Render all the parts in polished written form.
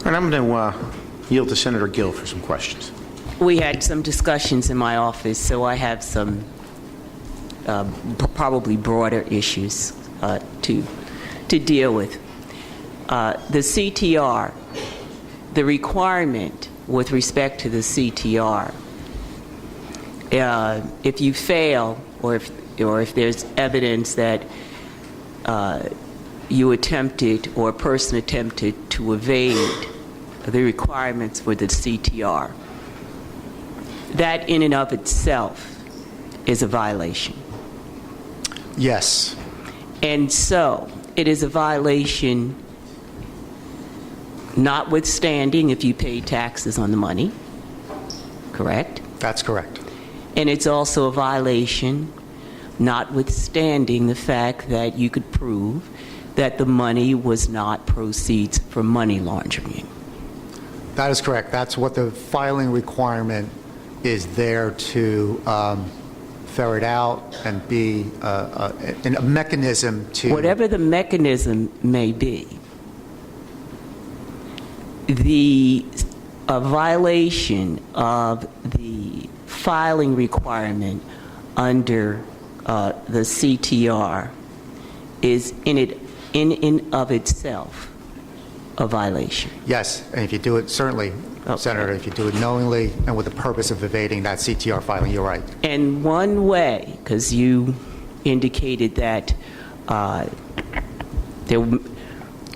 And I'm going to yield to Senator Gill for some questions. We had some discussions in my office, so I have some probably broader issues to deal with. The CTR, the requirement with respect to the CTR, if you fail or if there's evidence that you attempted or a person attempted to evade the requirements for the CTR, that in and of itself is a violation. Yes. And so it is a violation notwithstanding if you pay taxes on the money, correct? That's correct. And it's also a violation notwithstanding the fact that you could prove that the money was not proceeds from money laundering. That is correct. That's what the filing requirement is there to ferret out and be a mechanism to... Whatever the mechanism may be, the violation of the filing requirement under the CTR is in and of itself a violation. Yes, and if you do it, certainly, Okay. Senator, if you do it knowingly and with the purpose of evading that CTR filing, you're right. And one way, because you indicated that there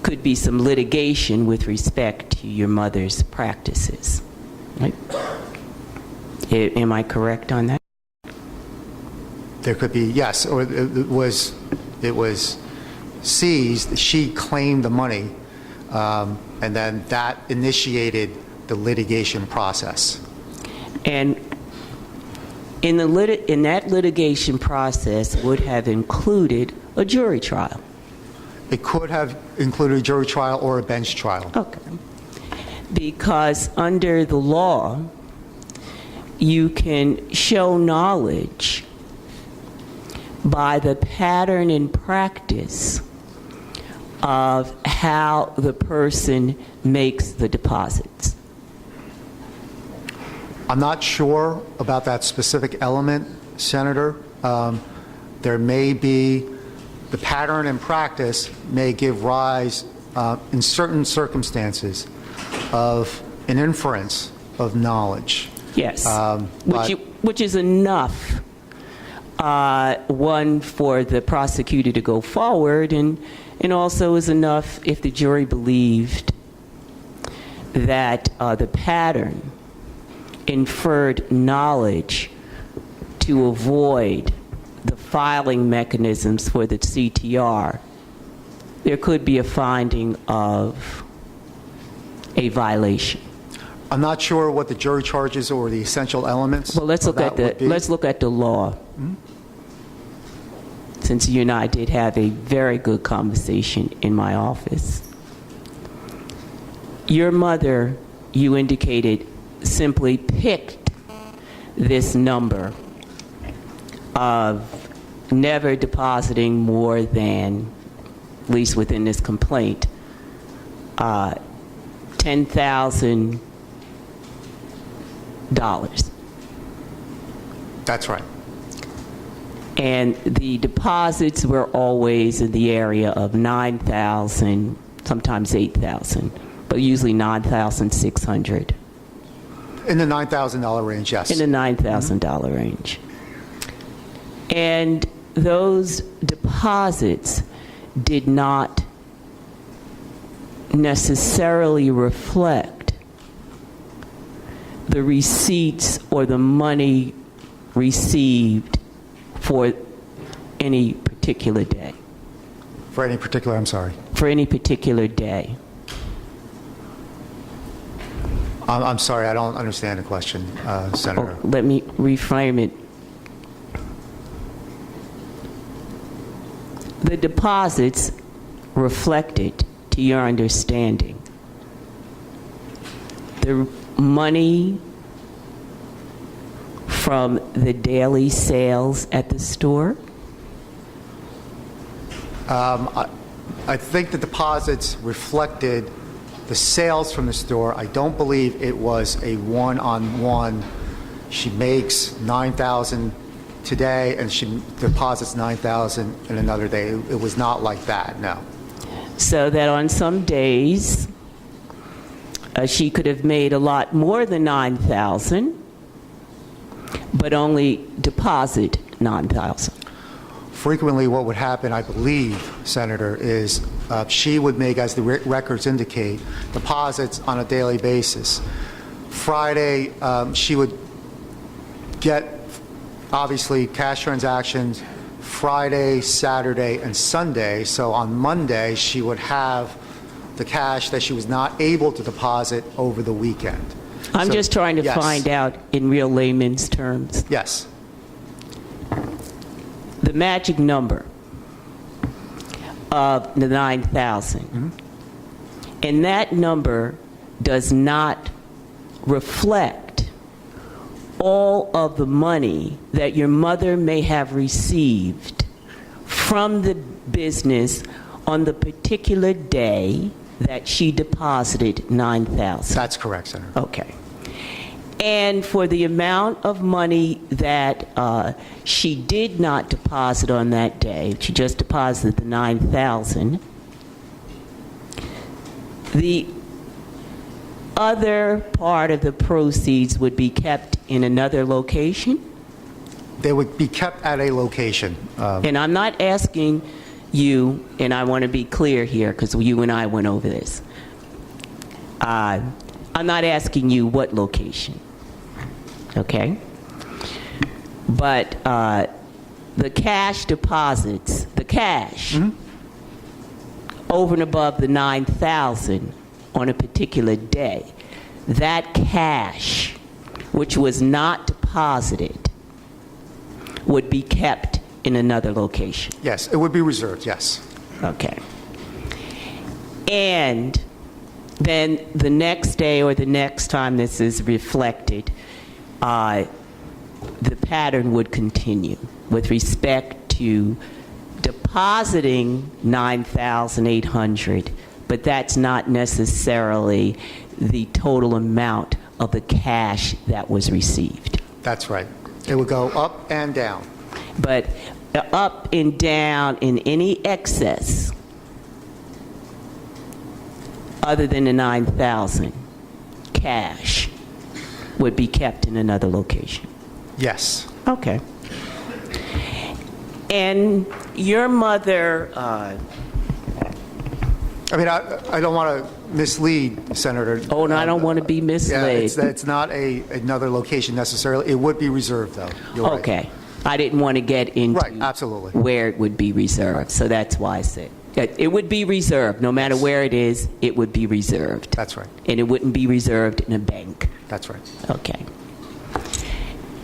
could be some litigation with respect to your mother's practices, right? Am I correct on that? There could be, yes, or it was seized. She claimed the money, and then that initiated the litigation process. And in that litigation process would have included a jury trial. It could have included a jury trial or a bench trial. Okay. Because under the law, you can show knowledge by the pattern and practice of how the person makes the deposits. I'm not sure about that specific element, Senator. There may be, the pattern and practice may give rise, in certain circumstances, of an inference of knowledge. Yes, which is enough, one, for the prosecutor to go forward, and also is enough if the jury believed that the pattern inferred knowledge to avoid the filing mechanisms for the CTR. There could be a finding of a violation. I'm not sure what the jury charges or the essential elements. Well, let's look at the law. Mm-hmm. Since you and I did have a very good conversation in my office. Your mother, you indicated, simply picked this number of never depositing more than, at least within this complaint, $10,000. That's right. And the deposits were always in the area of $9,000, sometimes $8,000, but usually $9,600. In the $9,000 range, yes. In the $9,000 range. And those deposits did not necessarily reflect the receipts or the money received for any particular day. For any particular, I'm sorry. For any particular day. I'm sorry, I don't understand the question, Senator. Oh, let me reframe it. The deposits reflected, to your understanding, the money from the daily sales at the store? I think the deposits reflected the sales from the store, I don't believe it was a one-on-one. She makes $9,000 today and she deposits $9,000 in another day. It was not like that, no. So that on some days, she could have made a lot more than $9,000, but only deposit $9,000. Frequently what would happen, I believe, Senator, is she would make, as the records indicate, deposits on a daily basis. Friday, she would get, obviously, cash transactions Friday, Saturday, and Sunday. So on Monday, she would have the cash that she was not able to deposit over the weekend. I'm So, just trying to yes. find out in real layman's terms. Yes. The magic number of the 9,000. And that number does not reflect all of the money that your mother may have received from the business on the particular day that she deposited 9,000. That's correct, Senator. Okay. And for the amount of money that she did not deposit on that day, she just deposited the 9,000, the other part of the proceeds would be kept in another location? They would be kept at a location. And I'm not asking you, and I want to be clear here because you and I went over this. I'm not asking you what location, okay? But the cash deposits, the cash, over and above the 9,000 on a particular day, that cash, which was not deposited, would be kept in another location. Yes, it would be reserved, yes. Okay. And then the next day or the next time this is reflected, the pattern would continue with respect to depositing $9,800, but that's not necessarily the total amount of the cash that was received. That's right. It would go up and down. But up and down in any excess other than the 9,000 cash would be kept in another location. Yes. Okay. And your mother, I mean, I don't want to mislead, Senator. oh, no, I don't want to be Yeah, misled. it's not another location necessarily. It would be reserved, though. You're right. Okay. I didn't want to get into Right, absolutely. where it would be reserved, so that's why I said that it would be reserved. No matter where it is, it would be reserved. That's right. And it wouldn't be reserved in a bank. That's right. Okay.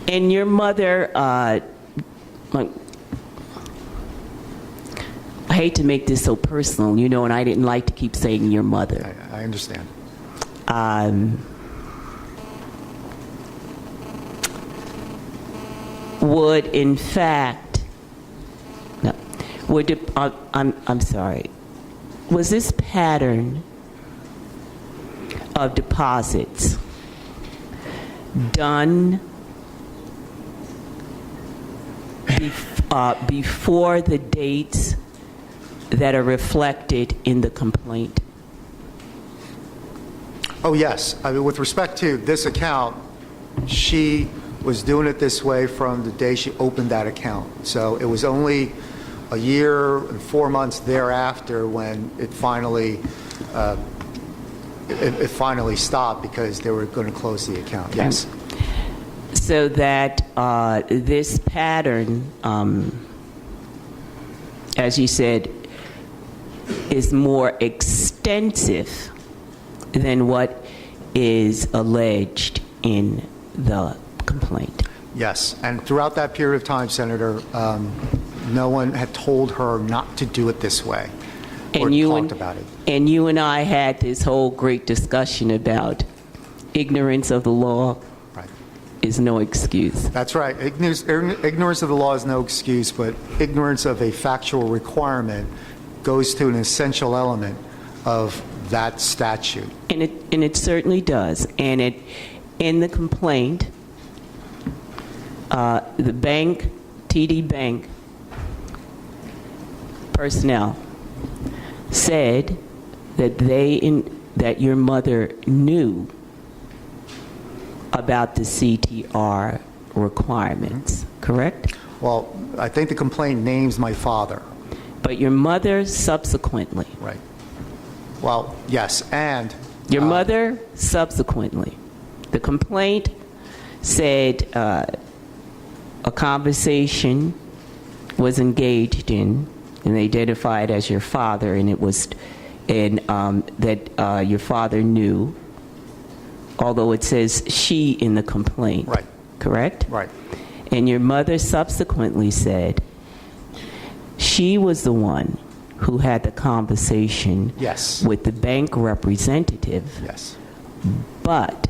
And your mother, I hate to make this so personal, you know, and I didn't like to keep saying your mother. I understand. Would in fact, no, would, I'm sorry, was this pattern of deposits done before the dates that are reflected in the complaint? Oh, yes. I mean, with respect to this account, she was doing it this way from the day she opened that account. So it was only a year and 4 months thereafter when it finally stopped because they were going to close the account. Yes. So that this pattern, as you said, is more extensive than what is alleged in the complaint. Yes. And throughout that period of time, Senator, no one had told her not to do it this way or talked about it. And you and I had this whole great discussion about ignorance of the law Right. is no excuse. That's right. Ignorance of the law is no excuse, but ignorance of a factual requirement goes to an essential element of that statute. And it certainly does. And in the complaint, the bank, TD Bank personnel said that that your mother knew about the CTR requirements, correct? Well, I think the complaint names my father. But your mother subsequently. Right. Well, yes, and... Your mother subsequently. The complaint said a conversation was engaged in, and they identified as your father, and it was, and that your father knew, although it says she in the complaint. Right. Correct? Right. And your mother subsequently said she was the one who had the conversation Yes. with the bank representative, Yes. but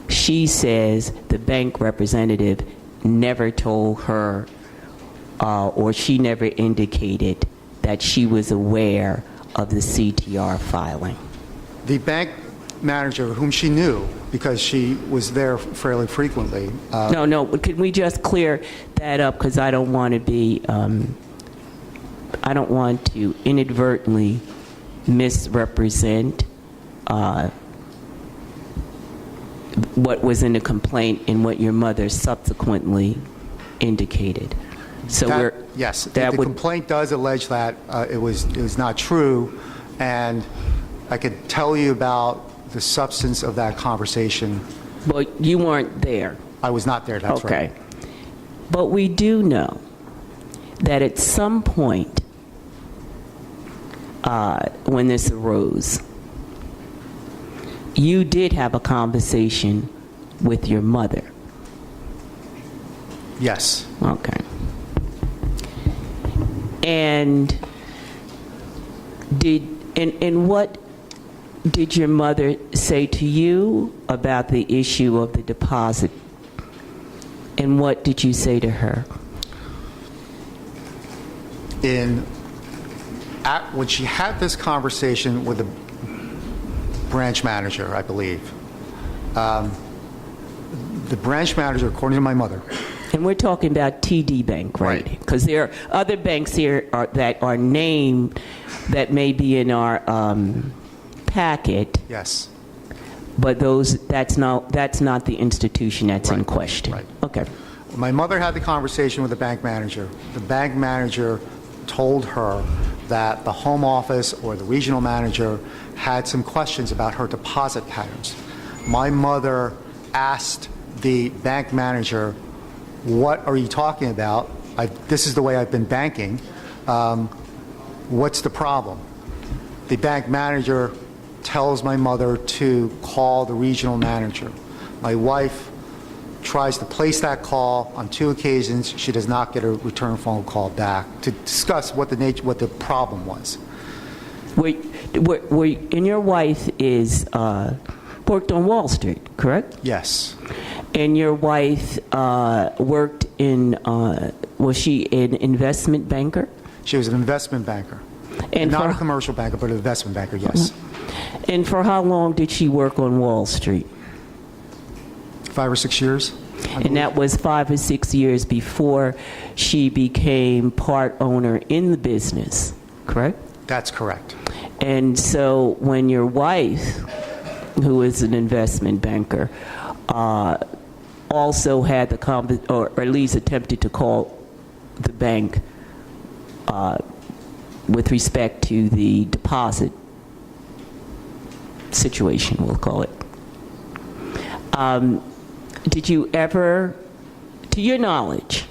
she says the bank representative never told her or she never indicated that she was aware of the CTR filing. The bank manager, whom she knew because she was there fairly frequently. No, can we just clear that up, because I don't want to be, I don't want to inadvertently misrepresent what was in the complaint and what your mother subsequently indicated. So Yes, that the would, complaint does allege that it was not true, and I could tell you about the substance of that conversation. but you weren't there. I was not there, that's right. Okay. But we do know that at some point when this arose, you did have a conversation with your mother. Yes. Okay. And what did your mother say to you about the issue of the deposit? And what did you say to her? When she had this conversation with the branch manager, I believe, the branch manager, according to my mother. And we're talking about TD Bank, right? Right. Because there are other banks here that are named that may be in our packet, Yes. but that's not the institution that's in Right, question. right. Okay. My mother had the conversation with the bank manager. The bank manager told her that the home office or the regional manager had some questions about her deposit patterns. My mother asked the bank manager, "What are you talking about? This is the way I've been banking. What's the problem?" The bank manager tells my mother to call the regional manager. My wife tries to place that call on 2 occasions. She does not get a return phone call back to discuss what the problem was. And your wife worked on Wall Street, correct? Yes. And your wife worked in, was she an investment banker? She was an investment banker. And Not for- a commercial banker, but an investment banker, yes. And for how long did she work on Wall Street? 5 or 6 years. And that was 5 or 6 years before she became part owner in the business, correct? That's correct. And so when your wife, who is an investment banker, also had or at least attempted to call the bank with respect to the deposit situation, we'll call it. Did you ever, to your knowledge,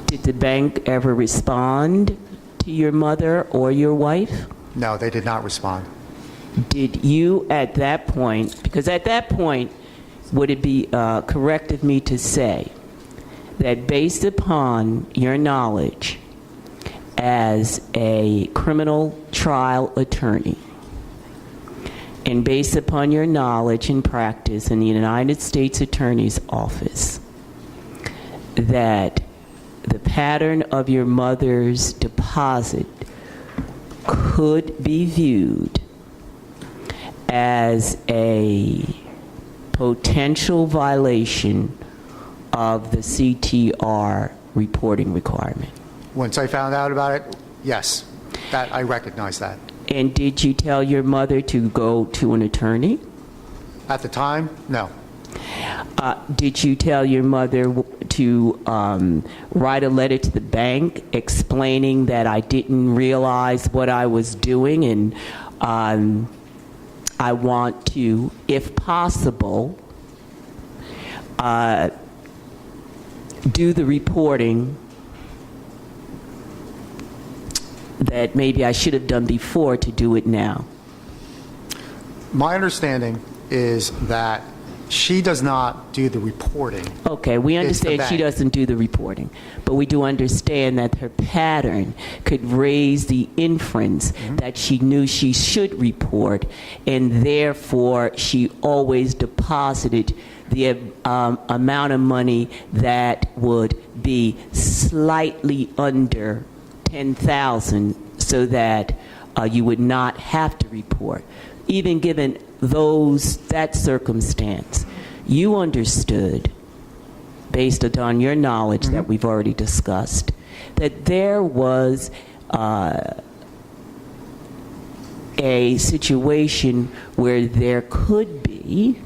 did the bank ever respond to your mother or your wife? No, they did not respond. Did you at that point, because at that point, would it be correct of me to say that based upon your knowledge as a criminal trial attorney, and based upon your knowledge and practice in the United States Attorney's Office, that the pattern of your mother's deposit could be viewed as a potential violation of the CTR reporting requirement. Once I found out about it, yes, that I recognize that. And did you tell your mother to go to an attorney? At the time, no. Did you tell your mother to write a letter to the bank explaining that I didn't realize what I was doing and I want to, if possible, do the reporting that maybe I should have done before to do it now? My understanding is that she does not do the reporting. Okay, we understand she bank. doesn't do the reporting, but we do understand that her pattern could raise the inference that she knew she should report, and therefore she always deposited the amount of money that would be slightly under $10,000 so that you would not have to report. Even given that circumstance, you understood, based upon your knowledge that we've already discussed, that there was a situation where there could be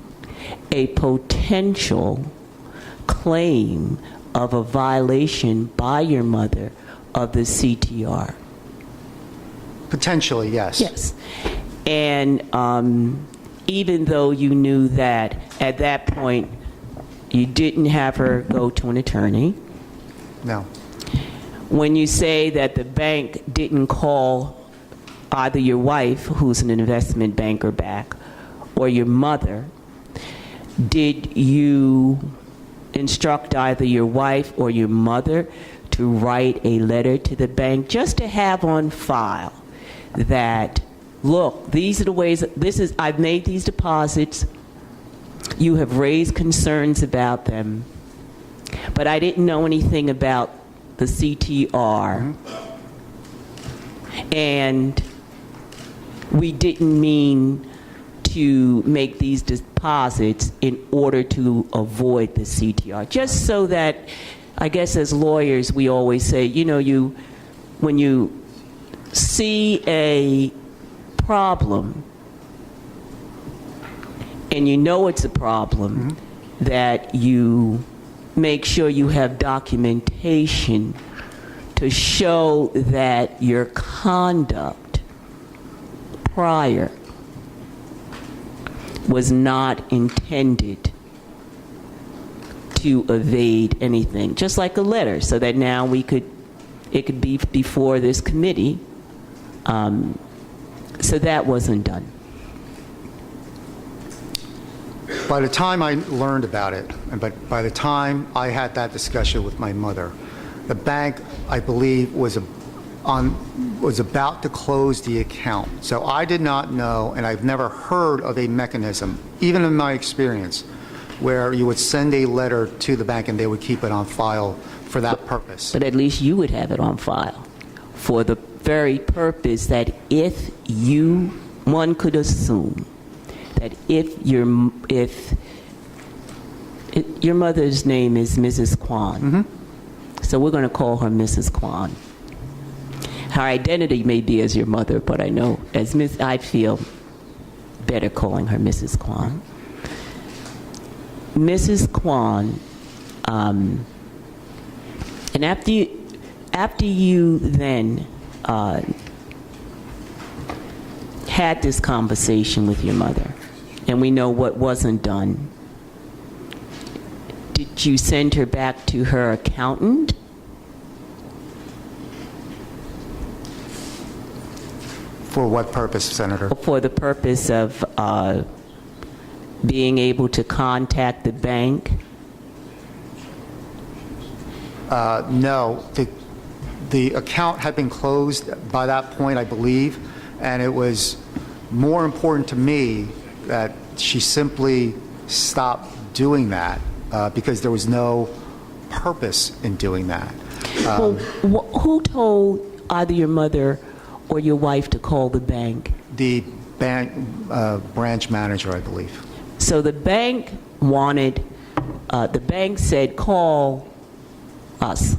a potential claim of a violation by your mother of the CTR. Potentially, yes. Yes. And even though you knew that at that point you didn't have her go to an attorney, No. when you say that the bank didn't call either your wife, who's an investment banker, back, or your mother, did you instruct either your wife or your mother to write a letter to the bank just to have on file that, look, these are the ways, I've made these deposits, you have raised concerns about them, but I didn't know anything about the CTR, and we didn't mean to make these deposits in order to avoid the CTR. Just so that, I guess as lawyers, we always say, you know, when you see a problem and you know it's a problem, that you make sure you have documentation to show that your conduct prior was not intended to evade anything, just like a letter, so that now it could be before this committee. So that wasn't done. By the time I learned about it, but by the time I had that discussion with my mother, the bank, I believe, was about to close the account. So I did not know, and I've never heard of a mechanism, even in my experience, where you would send a letter to the bank and they would keep it on file for that purpose. But at least you would have it on file for the very purpose that one could assume that if your mother's name is Mrs. Kwon, so we're going to call her Mrs. Kwon. Her identity may be as your mother, but I know I feel better calling her Mrs. Kwon. Mrs. Kwon, and after you then had this conversation with your mother, and we know what wasn't done, did you send her back to her accountant? For what purpose, Senator? For the purpose of being able to contact the bank? No. The account had been closed by that point, I believe, and it was more important to me that she simply stop doing that because there was no purpose in doing that. Well, who told either your mother or your wife to call the bank? The bank branch manager, I believe. So the bank wanted, the bank said, call us.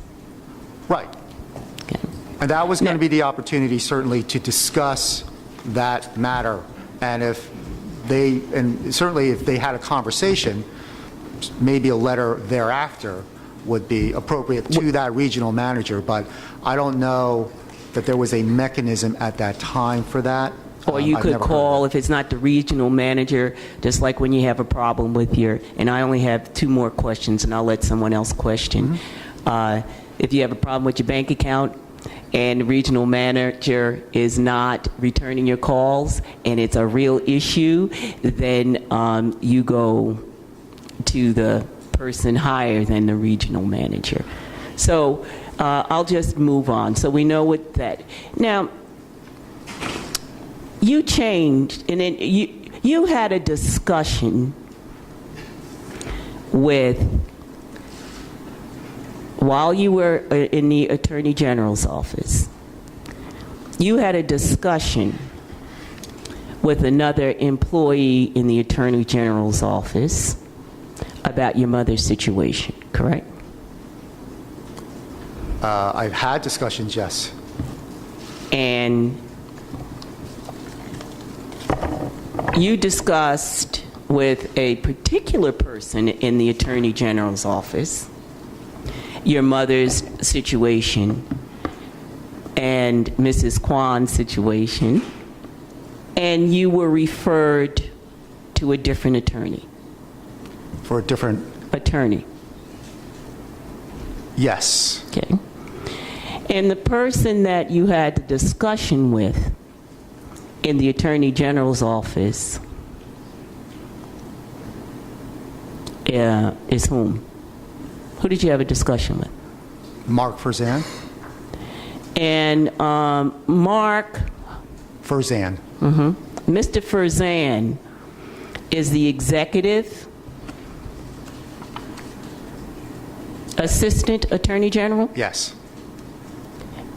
Right. Okay. And that was going to Now- be the opportunity, certainly, to discuss that matter. And certainly if they had a conversation, maybe a letter thereafter would be appropriate to that regional manager. But I don't know that there was a mechanism at that time for that. Or you I've could never heard of call, that. if it's not the regional manager, just like when you have a problem with your, and I only have 2 more questions, and I'll let someone else question. If you have a problem with your bank account and the regional manager is not returning your calls and it's a real issue, then you go to the person higher than the regional manager. So I'll just move on. So we know what that. Now, you changed, and then you had a discussion with, while you were in the Attorney General's office, you had a discussion with another employee in the Attorney General's office about your mother's situation, correct? I've had discussions, yes. And you discussed with a particular person in the Attorney General's office your mother's situation and Mrs. Kwon's situation, and you were referred to a different attorney. For a different, Attorney, yes. okay? And the person that you had the discussion with in the Attorney General's office is whom? Who did you have a discussion with? Mark Ferzan? And Mark, Ferzan. Mr. Ferzan is the executive assistant attorney general, Yes.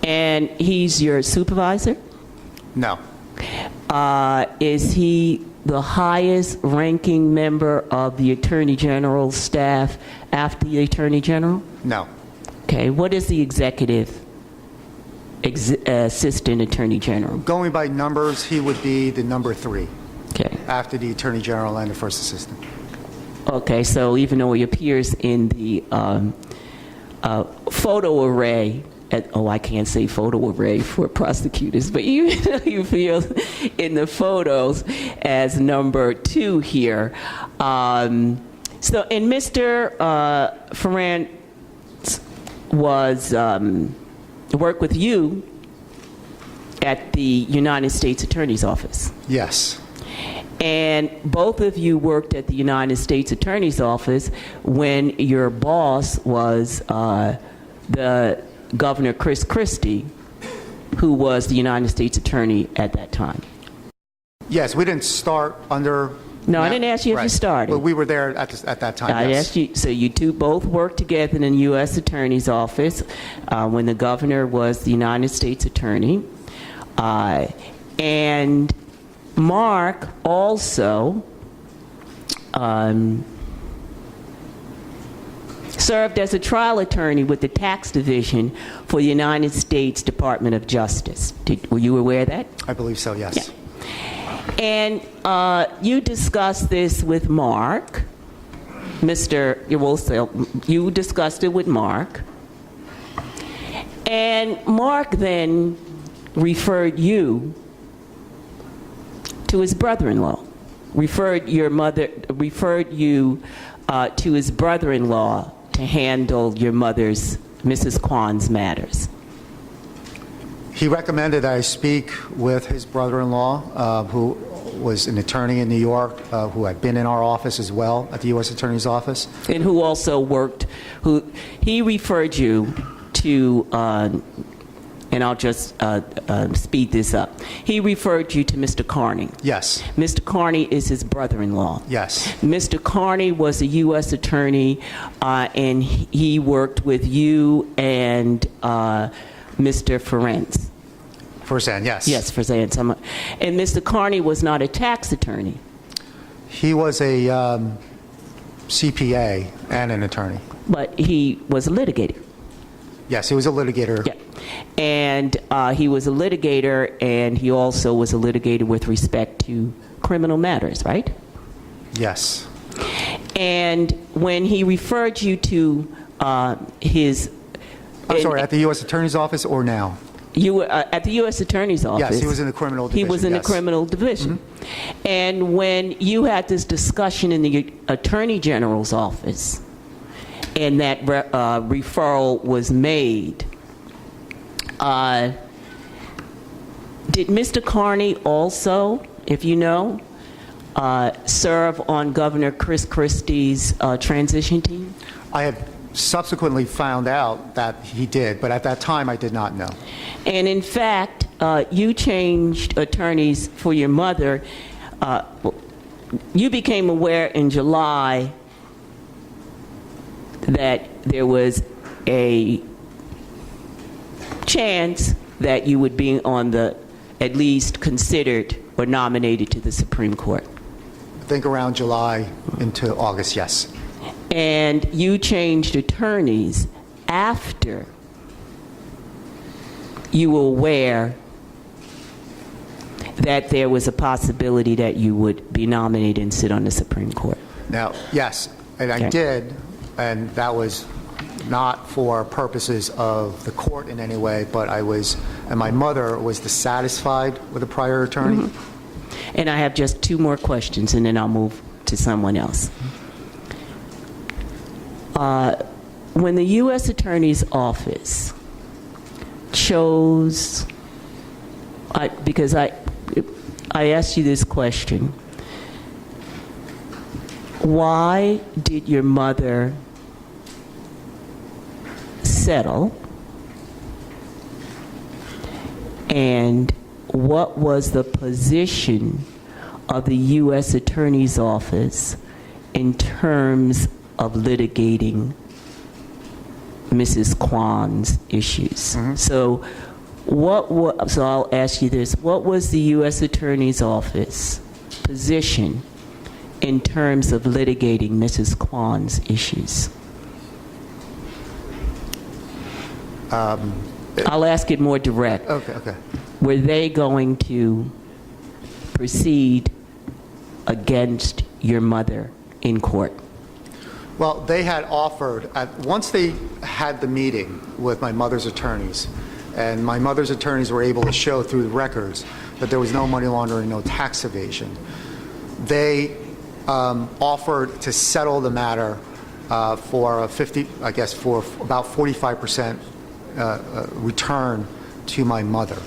and he's your supervisor. No. Is he the highest ranking member of the attorney general's staff after the attorney general? No. Okay, what is the executive assistant attorney general? Going by numbers, he would be the number 3 Okay. after the Attorney General and the First Assistant. Okay, so even though he appears in the photo array, I can't say photo array for prosecutors, but even though you feel in the photos as number 2 here. So, and Mr. Ferrand was worked with you at the United States Attorney's Office. Yes. And both of you worked at the United States Attorney's Office when your boss was the Governor Chris Christie, who was the United States Attorney at that time. Yes, we didn't start under... No, I didn't ask you if you Right. started. But we were there at that time, I yes. asked you, so you two both worked together in the U.S. Attorney's Office when the governor was the United States Attorney. And Mark also served as a trial attorney with the tax division for the United States Department of Justice. Were you aware of that? I believe so, yes. Yeah. And you discussed this with Mark, you discussed it with Mark, and Mark then referred you to his brother-in-law, referred you to his brother-in-law to handle your mother's, Mrs. Kwon's matters. He recommended that I speak with his brother-in-law, who was an attorney in New York, who had been in our office as well at the U.S. Attorney's Office. And who also he referred you to, and I'll just speed this up. He referred you to Mr. Carney. Yes. Mr. Carney is his brother-in-law. Yes. Mr. Carney was a U.S. attorney, and he worked with you and Mr. Firsthand, yes. Yes, firsthand. And Mr. Carney was not a tax attorney, He was a CPA and an attorney. but he was a litigator. Yes, he was a litigator. Yeah. And he was a litigator, and he also was a litigator with respect to criminal matters, right? Yes. And when he referred you to his... I'm sorry, at the U.S. Attorney's Office or now? You were at the U.S. Attorney's Office. Yes, he was in the criminal division. He was in yes. the criminal division. And when you had this discussion in the Attorney General's office, and that referral was made, did Mr. Carney also, if you know, serve on Governor Chris Christie's transition team? I have subsequently found out that he did, but at that time I did not know. And in fact, you changed attorneys for your mother. You became aware in July that there was a chance that you would be on the, at least considered or nominated to the Supreme Court. I think around July into August, yes. And you changed attorneys after you were aware that there was a possibility that you would be nominated and sit on the Supreme Court. Now, yes, and I did, and that was not for purposes of the court in any way, but I was, and my mother was dissatisfied with a prior attorney. And I have just two more questions, and then I'll move to someone else. When the U.S. Attorney's Office chose, because I asked you this question, why did your mother settle, and what was the position of the U.S. Attorney's Office in terms of litigating Mrs. Kwon's issues? So so I'll ask you this, what was the U.S. Attorney's Office position in terms of litigating Mrs. Kwon's issues? I'll ask it more direct. Okay. Were they going to proceed against your mother in court? Well, they had offered, once they had the meeting with my mother's attorneys, and my mother's attorneys were able to show through the records that there was no money laundering, no tax evasion, they offered to settle the matter for a 50, I guess, for about 45% return to my mother.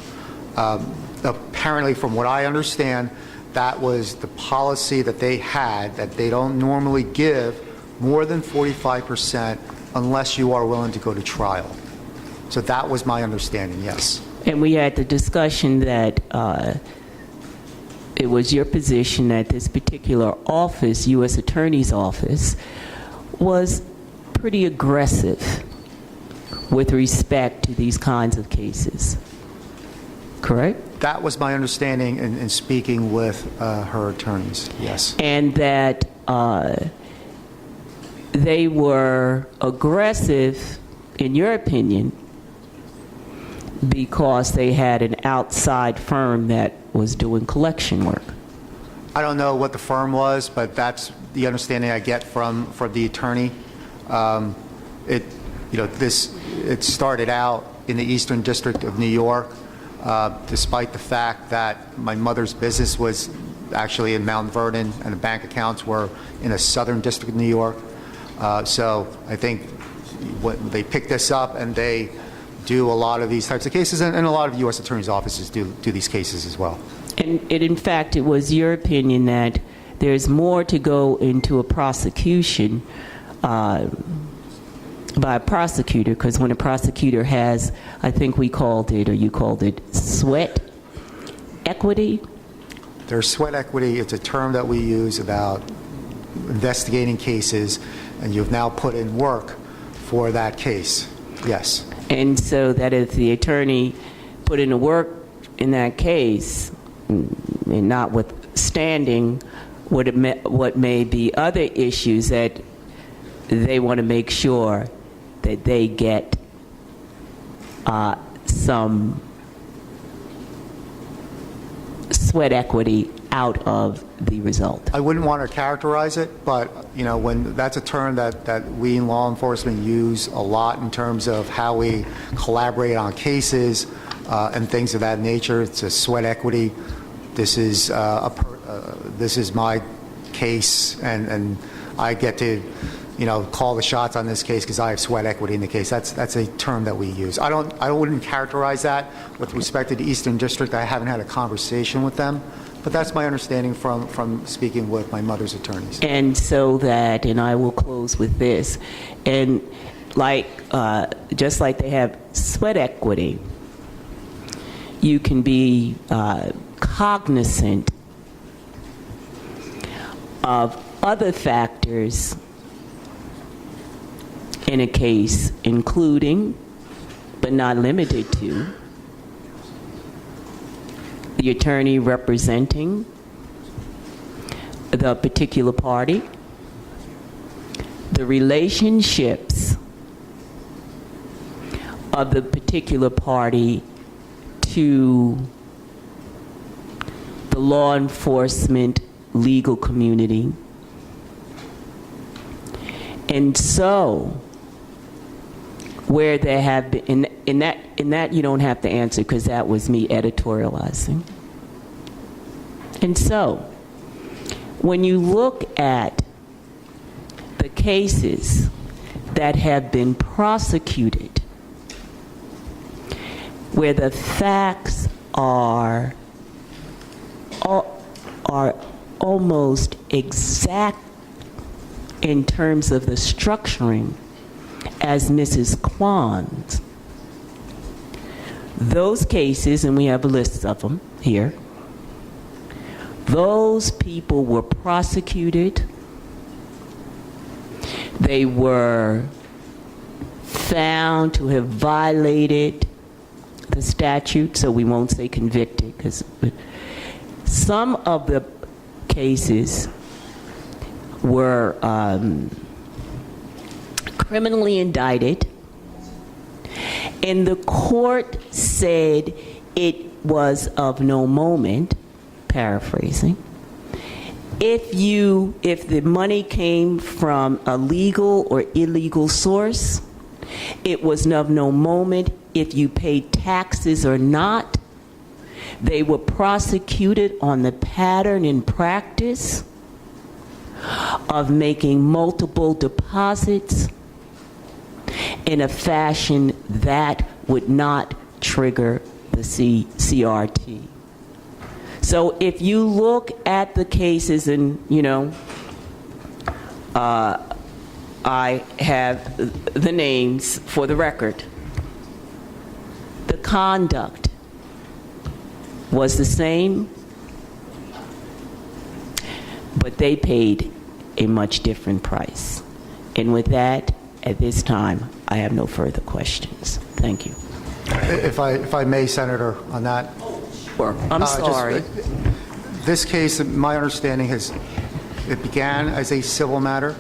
Apparently, from what I understand, that was the policy that they had, that they don't normally give more than 45% unless you are willing to go to trial. So that was my understanding, yes. And we had the discussion that it was your position that this particular office, U.S. Attorney's Office, was pretty aggressive with respect to these kinds of cases, correct? That was my understanding in speaking with her attorneys, yes. And that they were aggressive, in your opinion, because they had an outside firm that was doing collection work. I don't know what the firm was, but that's the understanding I get from the attorney. It started out in the Eastern District of New York, despite the fact that my mother's business was actually in Mount Vernon and the bank accounts were in a Southern District of New York. So I think they picked this up and they do a lot of these types of cases, and a lot of U.S. Attorney's offices do these cases as well. And in fact, it was your opinion that there's more to go into a prosecution by a prosecutor, because when a prosecutor has, I think we called it, or you called it, sweat equity? There's sweat equity. It's a term that we use about investigating cases, and you've now put in work for that case. Yes. And so that if the attorney put in the work in that case, and notwithstanding what may be other issues, that they want to make sure that they get some sweat equity out of the result. I wouldn't want to characterize it, but when that's a term that we in law enforcement use a lot in terms of how we collaborate on cases and things of that nature. It's a sweat equity. This is this is my case, and I get to call the shots on this case because I have sweat equity in the case. That's a term that we use. I wouldn't characterize that with respect to the Eastern District. I haven't had a conversation with them, but that's my understanding from speaking with my mother's attorneys. And so that, and I will close with this, and just like they have sweat equity, you can be cognizant of other factors in a case, including, but not limited to, the attorney representing the particular party, the relationships of the particular party to the law enforcement legal community. And so, where there have been, in that you don't have to answer because that was me editorializing. And so, when you look at the cases that have been prosecuted, where the facts are almost exact in terms of the structuring as Mrs. Kwon's, those cases, and we have a list of them here, those people were prosecuted. They were found to have violated the statute, so we won't say convicted, because some of the cases were criminally indicted, and the court said it was of no moment, paraphrasing, if the money came from a legal or illegal source, it was of no moment if you paid taxes or not. They were prosecuted on the pattern and practice of making multiple deposits in a fashion that would not trigger the CRT. So if you look at the cases, and I have the names for the record, the conduct was the same, but they paid a much different price. And with that, at this time, I have no further questions. Thank you. If I may, Senator, on that. Sure. I'm sorry. This case, my understanding it began as a civil matter.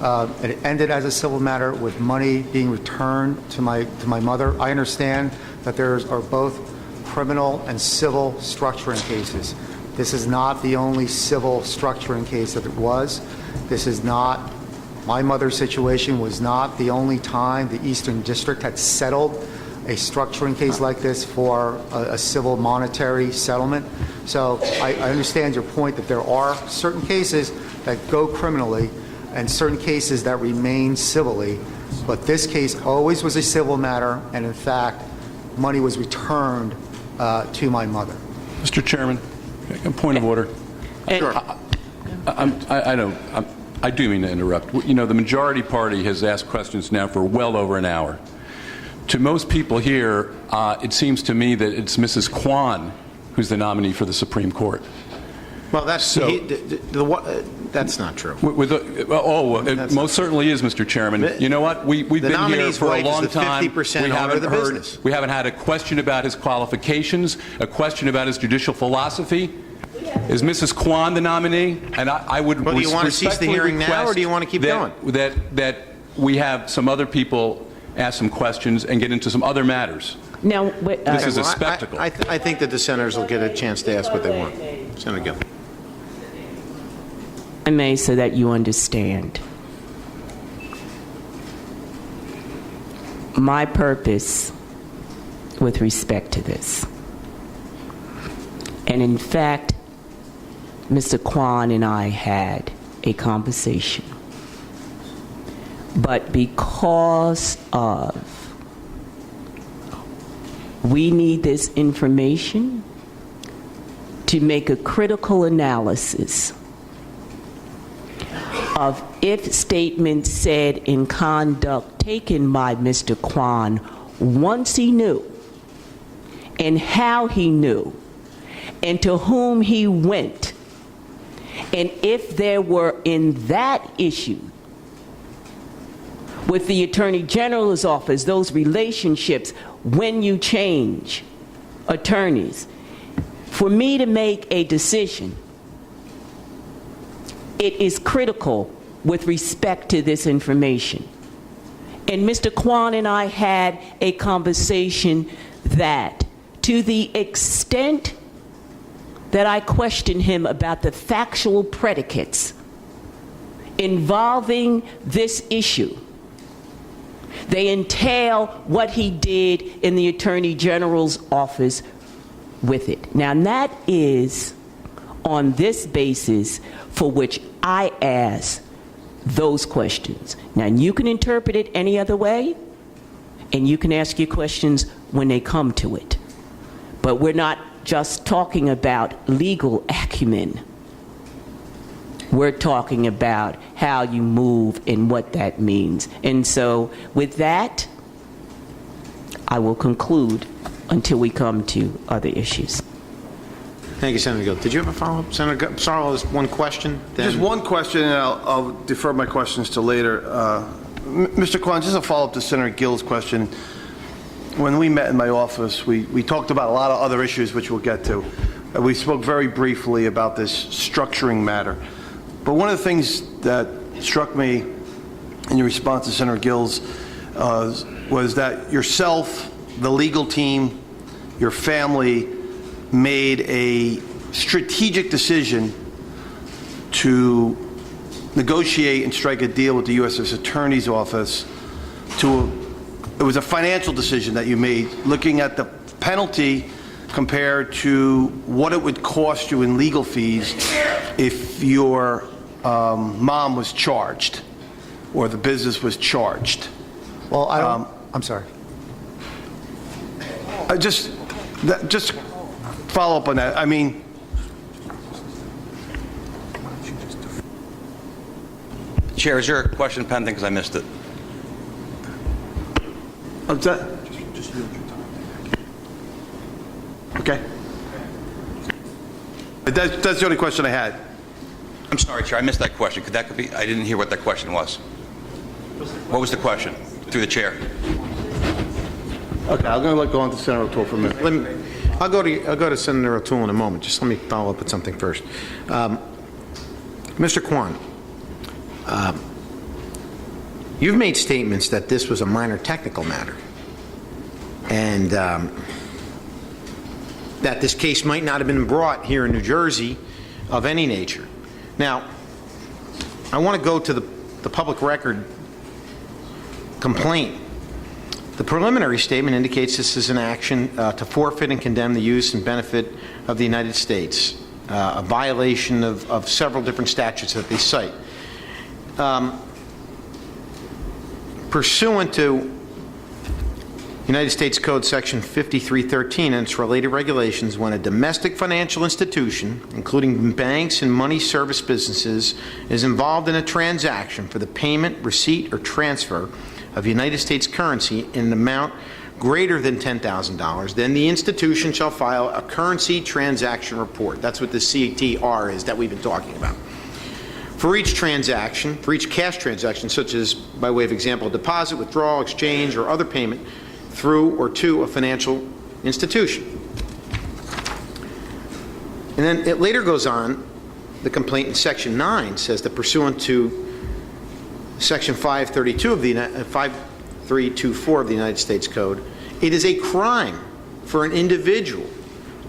It ended as a civil matter with money being returned to my mother. I understand that there are both criminal and civil structuring cases. This is not the only civil structuring case that it was. This is not, my mother's situation was not the only time the Eastern District had settled a structuring case like this for a civil monetary settlement. So I understand your point that there are certain cases that go criminally and certain cases that remain civilly, but this case always was a civil matter, and in fact, money was returned to my mother. Mr. Chairman, a point of order. Sure. I do mean to interrupt. The majority party has asked questions now for well over an hour. To most people here, it seems to me that it's Mrs. Kwon who's the nominee for the Supreme Court. Well, that's So- that's not true. It most certainly is, Mr. Chairman. You know what? We've The been here nominee's for a wife is long the time. 50% owner of the business. We haven't had a question about his qualifications, a question about his judicial philosophy. Is Mrs. Kwon the nominee? And I would Well, do you want to cease the respectfully hearing now, or request do you want to keep going? That we have some other people ask some questions and get into some other matters. Now, This is a Well, spectacle. I think that the senators will get a chance to ask what they want. Senator Gill. I may, so that you understand. My purpose with respect to this, and in fact, Mr. Kwon and I had a conversation, but because of we need this information to make a critical analysis of if statements said in conduct taken by Mr. Kwon once he knew, and how he knew, and to whom he went, and if there were in that issue with the Attorney General's office, those relationships, when you change attorneys, for me to make a decision, it is critical with respect to this information. And Mr. Kwon and I had a conversation that, to the extent that I questioned him about the factual predicates involving this issue, they entail what he did in the Attorney General's office with it. Now, that is on this basis for which I ask those questions. Now, you can interpret it any other way, and you can ask your questions when they come to it. But we're not just talking about legal acumen. We're talking about how you move and what that means. And so with that, I will conclude until we come to other issues. Thank you, Senator Gill. Did you have a follow-up, Senator Sarlo? Just one question? Just one question, and I'll defer my questions to later. Mr. Kwon, just a follow-up to Senator Gill's question. When we met in my office, we talked about a lot of other issues, which we'll get to. We spoke very briefly about this structuring matter. But one of the things that struck me in your response to Senator Gill's was that yourself, the legal team, your family made a strategic decision to negotiate and strike a deal with the U.S. Attorney's Office. It was a financial decision that you made, looking at the penalty compared to what it would cost you in legal fees if your mom was charged or the business was charged. Well, I'm sorry. Just follow up on that. I mean, Chair, is there a question pending? Because I missed it. Okay. That's the only question I had. I'm sorry, Chair, I missed that question. Could be? I didn't hear what that question was. What was the question? Through the chair. Okay, I'm going to go on to Senator O'Toole for a minute. I'll go to Senator O'Toole in a moment. Just let me follow up with something first. Mr. Kwon, you've made statements that this was a minor technical matter, and that this case might not have been brought here in New Jersey of any nature. Now, I want to go to the public record complaint. The preliminary statement indicates this is an action to forfeit and condemn the use and benefit of the United States, a violation of several different statutes that they cite. Pursuant to United States Code Section 5313 and its related regulations, when a domestic financial institution, including banks and money service businesses, is involved in a transaction for the payment, receipt, or transfer of United States currency in an amount greater than $10,000, then the institution shall file a currency transaction report. That's what the CTR is that we've been talking about. For each transaction, for each cash transaction, such as, by way of example, deposit, withdrawal, exchange, or other payment through or to a financial institution. And then it later goes on, the complaint in Section 9 says that pursuant to Section 5324 of the United States Code, it is a crime for an individual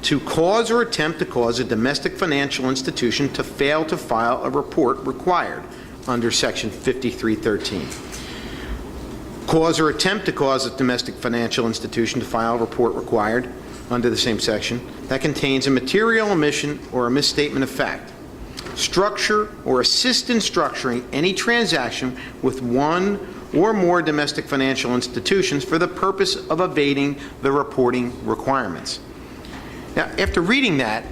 to cause or attempt to cause a domestic financial institution to fail to file a report required under Section 5313. Cause or attempt to cause a domestic financial institution to file a report required under the same section that contains a material omission or a misstatement of fact. Structure or assist in structuring any transaction with one or more domestic financial institutions for the purpose of evading the reporting requirements. Now, after reading that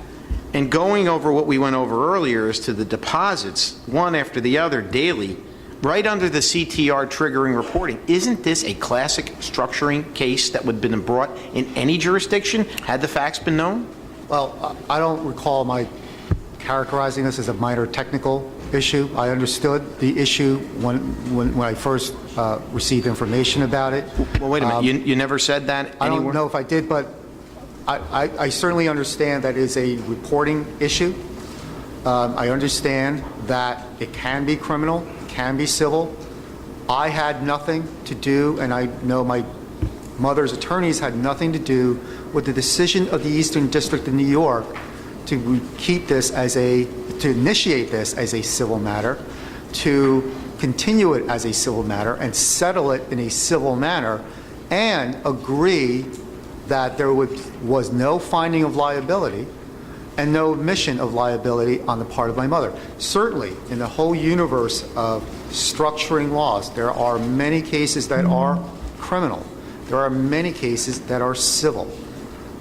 and going over what we went over earlier as to the deposits, one after the other daily, right under the CTR triggering reporting, isn't this a classic structuring case that would have been brought in any jurisdiction had the facts been known? Well, I don't recall my characterizing this as a minor technical issue. I understood the issue when I first received information about it. Well, wait a minute. You never said that I anywhere? don't know if I did, but I certainly understand that it is a reporting issue. I understand that it can be criminal, it can be civil. I had nothing to do, and I know my mother's attorneys had nothing to do with the decision of the Eastern District of New York to keep this to initiate this as a civil matter, to continue it as a civil matter, and settle it in a civil manner, and agree that there was no finding of liability and no admission of liability on the part of my mother. Certainly, in the whole universe of structuring laws, there are many cases that are criminal. There are many cases that are civil.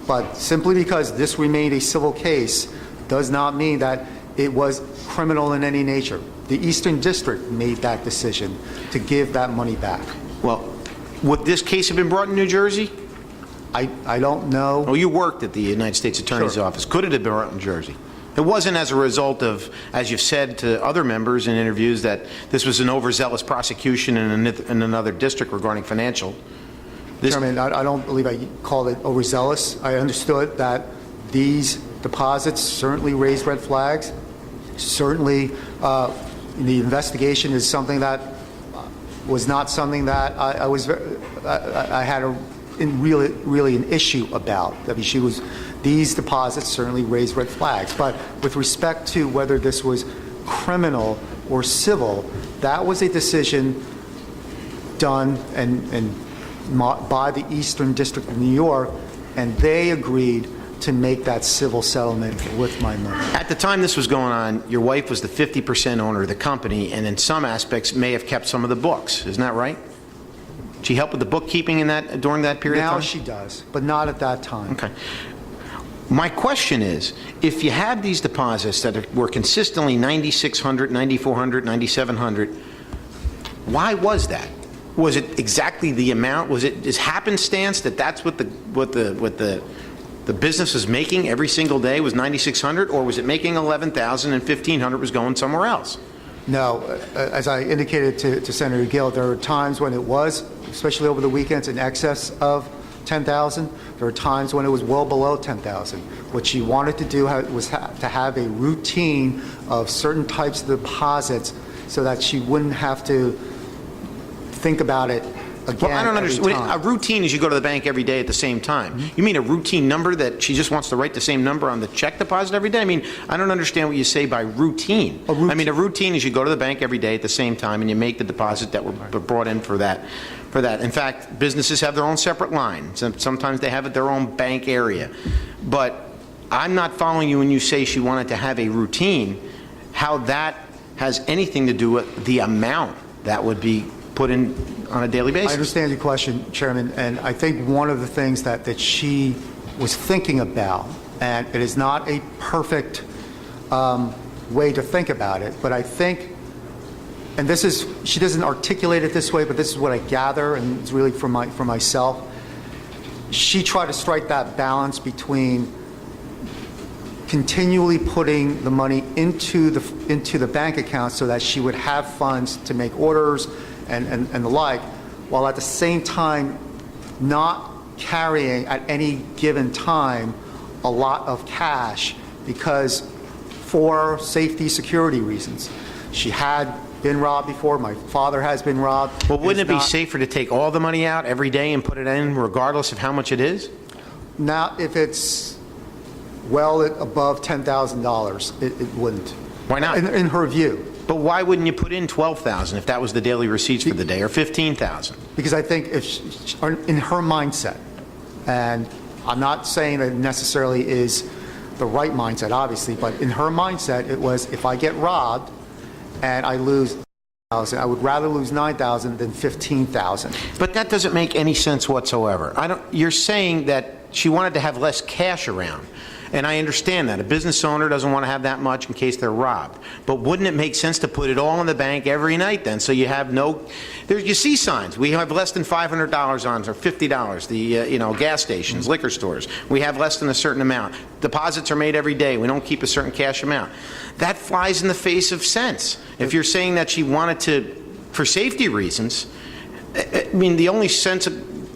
But simply because this remained a civil case does not mean that it was criminal in any nature. The Eastern District made that decision to give that money back. Well, would this case have been brought in New Jersey? I don't know. Oh, you worked at the United States Attorney's Sure. Office. Could it have been brought in New Jersey? It wasn't as a result of, as you've said to other members in interviews, that this was an overzealous prosecution in another district regarding financial. Chairman, I don't believe I called it overzealous. I understood that these deposits certainly raised red flags. Certainly, the investigation is something that was not something that I had really an issue about. I mean, these deposits certainly raised red flags. But with respect to whether this was criminal or civil, that was a decision done by the Eastern District of New York, and they agreed to make that civil settlement with my mother. At the time this was going on, your wife was the 50% owner of the company, and in some aspects may have kept some of the books. Isn't that right? She helped with the bookkeeping during that period of time? Now she does, but not at that time. Okay. My question is, if you had these deposits that were consistently $9,600, $9,400, $9,700, why was that? Was it exactly the amount? Was it just happenstance that that's what the business was making every single day was $9,600, or was it making $11,000 and $1,500 was going somewhere else? No, as I indicated to Senator Gill, there are times when it was, especially over the weekends, in excess of $10,000. There are times when it was well below $10,000. What she wanted to do was to have a routine of certain types of deposits so that she wouldn't have to think about it again. Well, I don't understand. Time. A routine is you go to the bank every day at the same time. Mm-hmm. You mean a routine number that she just wants to write the same number on the check deposit every day? I mean, I don't understand what you say by routine. I mean, a routine is you go to the bank every day at the same time and you make the deposit that were brought in for that. In fact, businesses have their own separate line. Sometimes they have their own bank area. But I'm not following you when you say she wanted to have a routine, how that has anything to do with the amount that would be put in on a daily basis. I understand your question, Chairman, and I think one of the things that she was thinking about, and it is not a perfect way to think about it, but I think, and this is, she doesn't articulate it this way, but this is what I gather, and it's really for myself. she tried to strike that balance between continually putting the money into the bank account so that she would have funds to make orders and the like, while at the same time not carrying at any given time a lot of cash, because for safety security reasons. She had been robbed before. My father has been robbed. Well, wouldn't it be not- safer to take all the money out every day and put it in regardless of how much it is? Now, if it's well above $10,000, it wouldn't. Why not? In her view. But why wouldn't you put in $12,000 if that was the daily receipts for the day, or $15,000? Because I think if in her mindset, and I'm not saying that it necessarily is the right mindset, obviously, but in her mindset, it was, if I get robbed and I lose $9,000, I would rather lose $9,000 than $15,000. But that doesn't make any sense whatsoever. You're saying that she wanted to have less cash around. And I understand that. A business owner doesn't want to have that much in case they're robbed. But wouldn't it make sense to put it all in the bank every night then, so you have no... you see signs. We have less than $500 on, or $50. The gas stations, liquor stores. We have less than a certain amount. Deposits are made every day. We don't keep a certain cash amount. That flies in the face of sense. If you're saying that she wanted to, for safety reasons, I mean, the only sense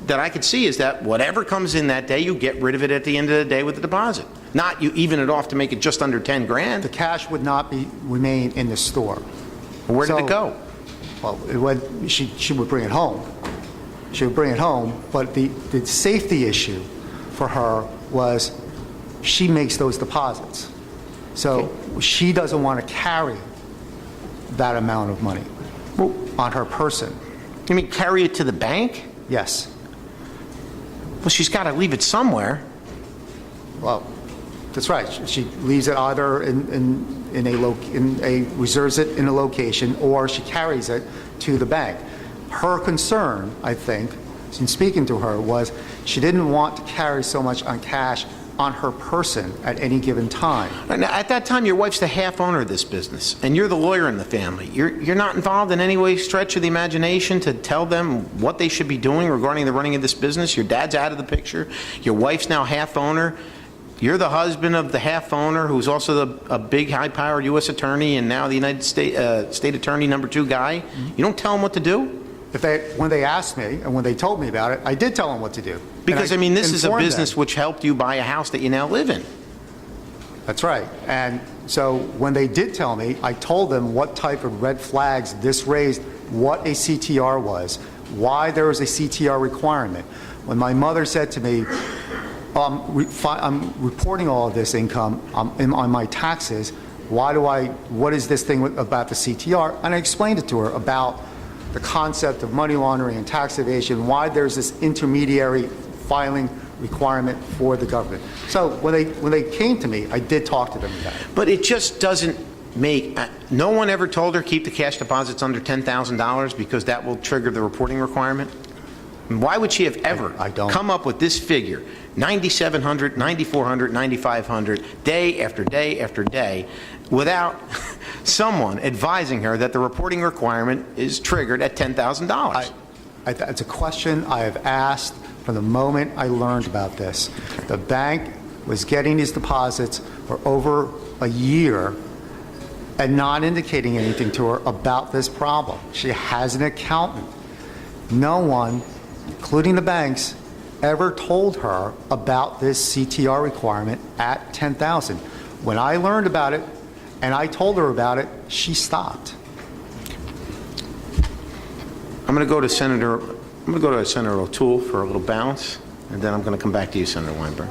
that I could see is that whatever comes in that day, you get rid of it at the end of the day with the deposit. Not you even it off to make it just under 10 grand. The cash would not remain in the store. Where did it go? Well, she would bring it home. She would bring it home, but the safety issue for her was she makes those deposits. So she doesn't want to carry that amount of money on her person. You mean carry it to the bank? Yes. Well, she's got to leave it somewhere. Well, that's right. She leaves it either reserves it in a location, or she carries it to the bank. Her concern, I think, in speaking to her, was she didn't want to carry so much on cash on her person at any given time. Now, at that time, your wife's the half owner of this business, and you're the lawyer in the family. You're not involved in any way, stretch of the imagination to tell them what they should be doing regarding the running of this business. Your dad's out of the picture. Your wife's now half owner. You're the husband of the half owner, who's also a big, high-powered U.S. attorney and now the United States State Attorney #2 guy. You don't tell them what to do? When they asked me and when they told me about it, I did tell them what to do. Because, I mean, this is a informed business them. which helped you buy a house that you now live in. That's right. And so when they did tell me, I told them what type of red flags this raised, what a CTR was, why there was a CTR requirement. When my mother said to me, I'm reporting all of this income on my taxes, what is this thing about the CTR? And I explained it to her about the concept of money laundering and tax evasion, why there's this intermediary filing requirement for the government. So when they came to me, I did talk to them about it. But it just doesn't make... no one ever told her keep the cash deposits under $10,000 because that will trigger the reporting requirement? And why would she have ever come up with this figure, $9,700, $9,400, $9,500, day after day after day, without someone advising her that the reporting requirement is triggered at $10,000? It's a question I have asked from the moment I learned about this. The bank was getting these deposits for over a year and not indicating anything to her about this problem. She has an accountant. No one, including the banks, ever told her about this CTR requirement at $10,000. When I learned about it and I told her about it, she stopped. I'm going to go to Senator O'Toole for a little balance, and then I'm going to come back to you, Senator Weinberg.